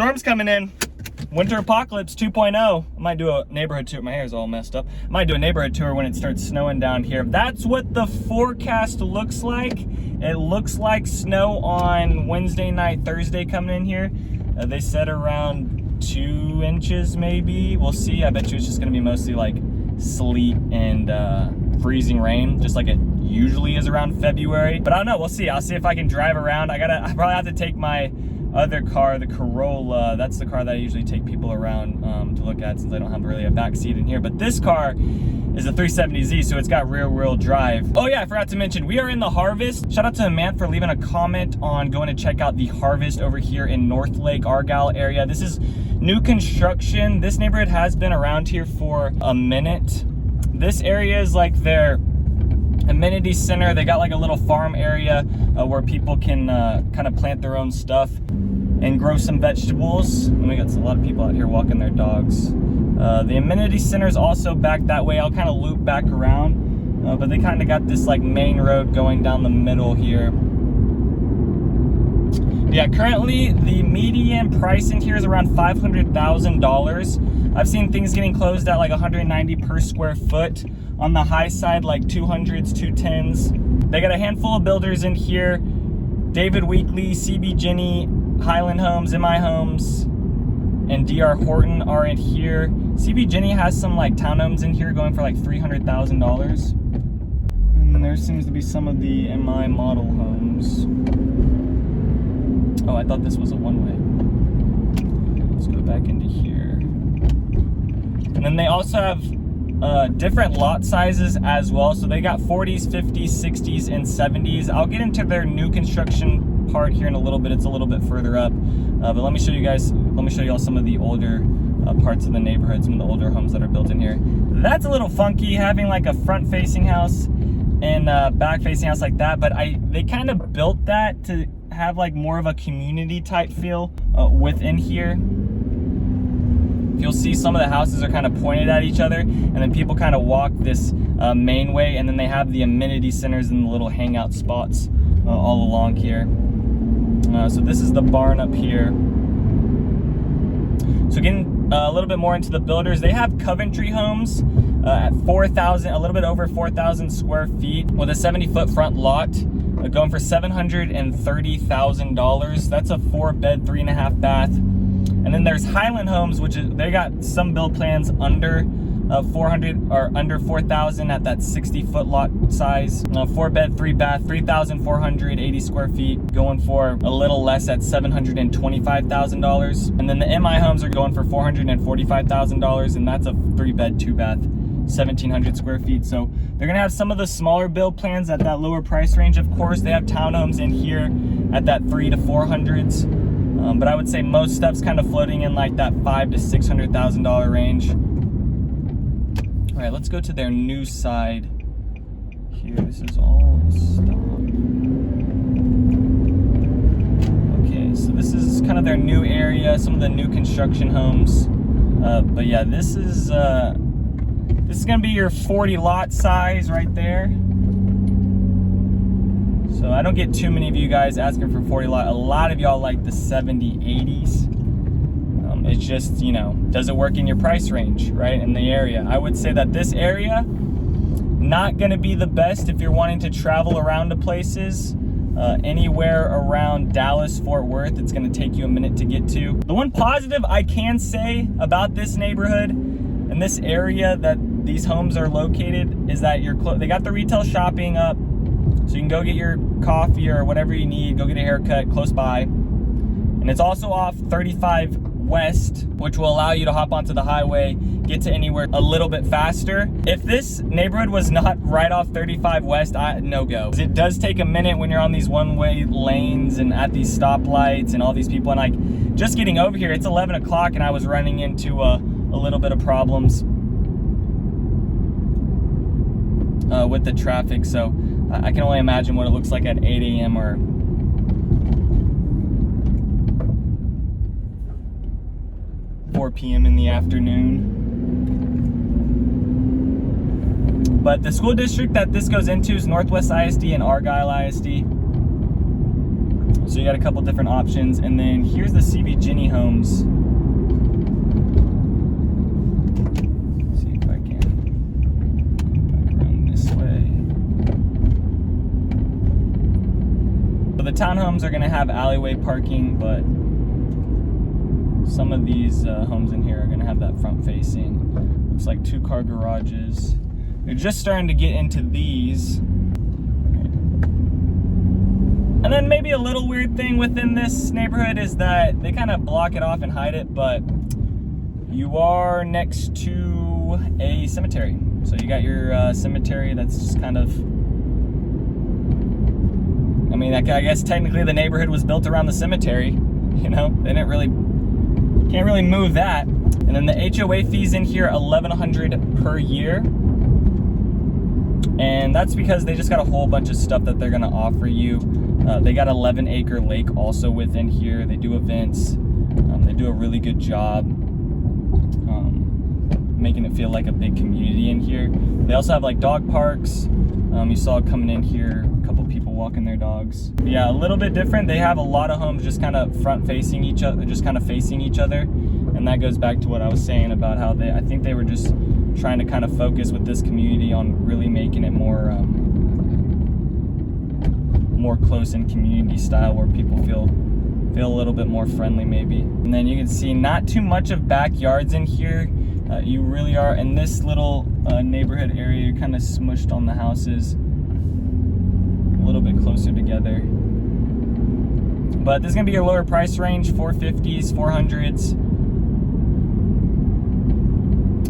Storm's coming in. Winter Apocalypse 2.0. I might do a neighborhood tour. My hair's all messed up. I might do a neighborhood tour when it starts snowing down here. That's what the forecast looks like. It looks like snow on Wednesday night, Thursday coming in here. They said around 2 inches maybe. We'll see. I bet you it's just gonna be mostly like sleet and freezing rain, just like it usually is around February. But I don't know, we'll see. I'll see if I can drive around. I probably have to take my other car, the Corolla. That's the car that I usually take people around to look at, since I don't have really a back seat in here. But this car is a 370Z, so it's got rear wheel drive. Oh yeah, I forgot to mention, we are in the Harvest. Shout out to Amant for leaving a comment on going to check out the Harvest over here in Northlake, Argyle area. This is new construction. This neighborhood has been around here for a minute. This area is like their amenity center. They got like a little farm area where people can kind of plant their own stuff and grow some vegetables. And we got a lot of people out here walking their dogs. The amenity center is also back that way. I'll kind of loop back around, but they kind of got this like main road going down the middle here. Yeah, currently the median price in here is around $500,000. I've seen things getting closed at like $190 per square foot. On the high side, like 200s, 210s. They got a handful of builders in here. David Weekley, CB Jenny, Highland Homes, MI Homes, and DR Horton are in here. CB Jenny has some like townhomes in here going for like $300,000. And there seems to be some of the MI model homes. Oh, I thought this was a one-way. Let's go back into here. And then they also have different lot sizes as well. So they got 40s, 50s, 60s, and 70s. I'll get into their new construction part here in a little bit. It's a little bit further up. But let me show you all some of the older parts of the neighborhood, some of the older homes that are built in here. That's a little funky, having like a front-facing house and back-facing house like that. But they kind of built that to have like more of a community type feel within here. You'll see some of the houses are kind of pointed at each other, and then people kind of walk this main way, and then they have the amenity centers and the little hangout spots all along here. So this is the barn up here. So getting a little bit more into the builders, they have Coventry Homes at 4,000, a little bit over 4,000 square feet with a 70-foot front lot, going for $730,000. That's a 4-bed, 3.5 bath. And then there's Highland Homes, which is, they got some build plans under 400 or under 4,000 at that 60-foot lot size. 4-bed, 3-bath, 3,480 square feet, going for a little less at $725,000. And then the MI Homes are going for $445,000, and that's a 3-bed, 2-bath, 1,700 square feet. So they're gonna have some of the smaller build plans at that lower price range. Of course, they have townhomes in here at that 300 to 400s. But I would say most stuff's kind of floating in like that $500,000 to $600,000 range. All right, let's go to their new side here. This is all stock. Okay, so this is kind of their new area, some of the new construction homes. But yeah, this is gonna be your 40 lot size right there. So I don't get too many of you guys asking for 40 lot. A lot of y'all like the 70, 80s. It's just, you know, does it work in your price range, right? In the area. I would say that this area, not gonna be the best if you're wanting to travel around to places. Anywhere around Dallas, Fort Worth, it's gonna take you a minute to get to. The one positive I can say about this neighborhood and this area that these homes are located is that they got the retail shopping up. So you can go get your coffee or whatever you need, go get a haircut close by. And it's also off 35 West, which will allow you to hop onto the highway, get to anywhere a little bit faster. If this neighborhood was not right off 35 West, no go. It does take a minute when you're on these one-way lanes and at these stoplights and all these people. And like, just getting over here, it's 11 o'clock and I was running into a little bit of problems with the traffic. So I can only imagine what it looks like at 8 a.m. or 4 p.m. in the afternoon. But the school district that this goes into is Northwest ISD and Argyle ISD. So you got a couple different options. And then here's the CB Ginny homes. Let's see if I can go back around this way. So the townhomes are gonna have alleyway parking, but some of these homes in here are gonna have that front facing. Looks like 2-car garages. They're just starting to get into these. And then maybe a little weird thing within this neighborhood is that they kind of block it off and hide it, but you are next to a cemetery. So you got your cemetery that's just kind of, I mean, I guess technically the neighborhood was built around the cemetery, you know? They didn't really, can't really move that. And then the HOA fees in here, $1,100 per year. And that's because they just got a whole bunch of stuff that they're gonna offer you. They got 11-acre lake also within here. They do events. They do a really good job making it feel like a big community in here. They also have like dog parks. You saw coming in here, a couple people walking their dogs. Yeah, a little bit different. They have a lot of homes just kind of front facing each other, just kind of facing each other. And that goes back to what I was saying about how I think they were just trying to kind of focus with this community on really making it more close in community style, where people feel a little bit more friendly maybe. And then you can see not too much of backyards in here. You really are in this little neighborhood area. You're kind of smushed on the houses a little bit closer together. But this is gonna be your lower price range, 450s, 400s.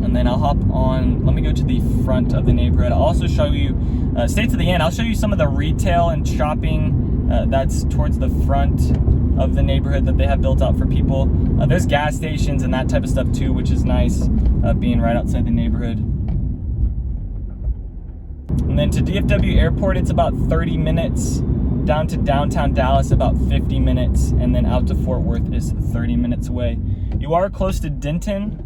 And then I'll hop on, let me go to the front of the neighborhood. I'll also show you, stay to the end, I'll show you some of the retail and shopping that's towards the front of the neighborhood that they have built out for people. There's gas stations and that type of stuff too, which is nice, being right outside the neighborhood. And then to DFW Airport, it's about 30 minutes. Down to downtown Dallas, about 50 minutes. And then out to Fort Worth is 30 minutes away. You are close to Denton.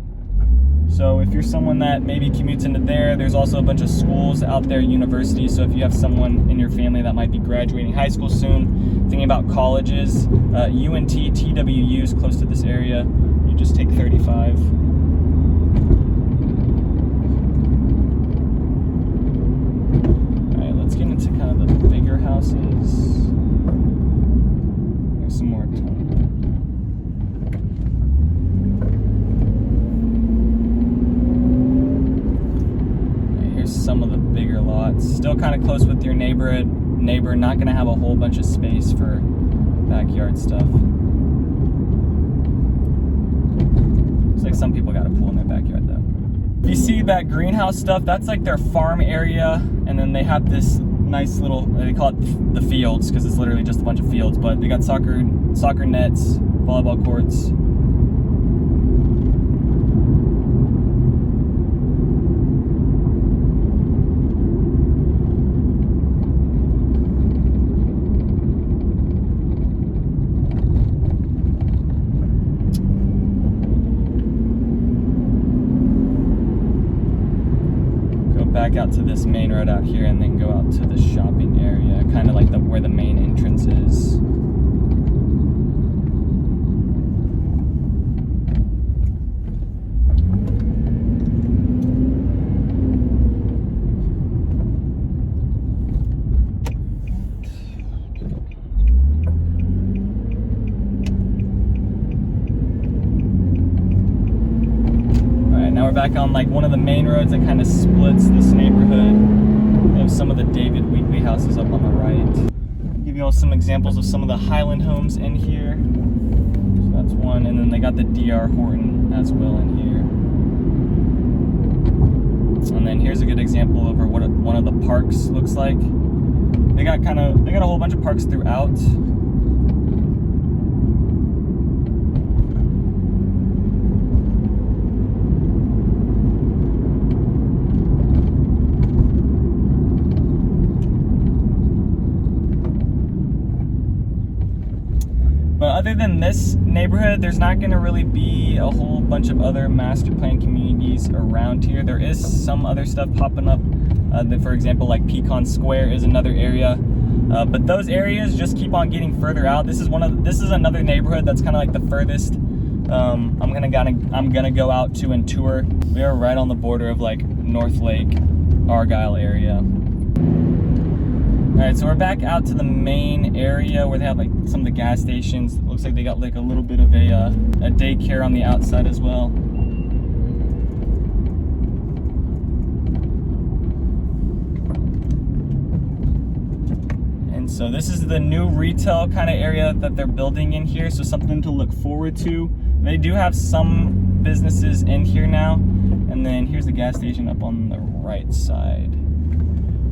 So if you're someone that maybe commutes into there, there's also a bunch of schools out there, universities. So if you have someone in your family that might be graduating high school soon, thinking about colleges, UNT, TWU is close to this area. You just take 35. All right, let's get into kind of the bigger houses. There's some more time. Some of the bigger lots, still kind of close with your neighbor, not going to have a whole bunch of space for backyard stuff. Looks like some people got a pool in their backyard though. If you see that greenhouse stuff, that's like their farm area, and then they have this nice little, they call it the fields because it's literally just a bunch of fields, but they got soccer nets, volleyball courts. Back out to this main road out here and then go out to the shopping area, kind of like where the main entrance is. Now we're back on like one of the main roads that kind of splits this neighborhood. We have some of the David Weekley houses up on the right. I'll give you all some examples of some of the Highland homes in here. So that's one, and then they got the DR Horton as well in here. And then here's a good example of what one of the parks looks like. They got a whole bunch of parks throughout. But other than this neighborhood, there's not going to really be a whole bunch of other master plan communities around here. There is some other stuff popping up. For example, like Pecan Square is another area But those areas just keep on getting further out. This is another neighborhood that's kind of like the furthest I'm gonna go out to and tour. We are right on the border of like Northlake, Argyle area. All right, so we're back out to the main area where they have like some of the gas stations. It looks like they got like a little bit of a daycare on the outside as well. And so this is the new retail kind of area that they're building in here, so something to look forward to. They do have some businesses in here now. And then here's the gas station up on the right side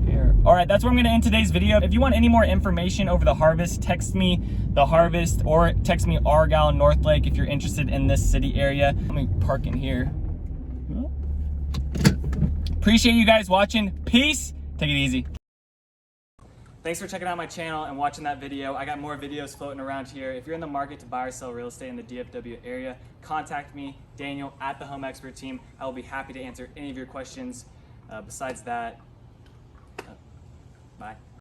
here. All right, that's where I'm gonna end today's video. If you want any more information over the Harvest, text me the Harvest or text me Argyle, Northlake if you're interested in this city area. Let me park in here. Appreciate you guys watching. Peace. Take it easy. Thanks for checking out my channel and watching that video. I got more videos floating around here. If you're in the market to buy or sell real estate in the DFW area, contact me, Daniel, at the Home Expert Team. I will be happy to answer any of your questions. Besides that, bye.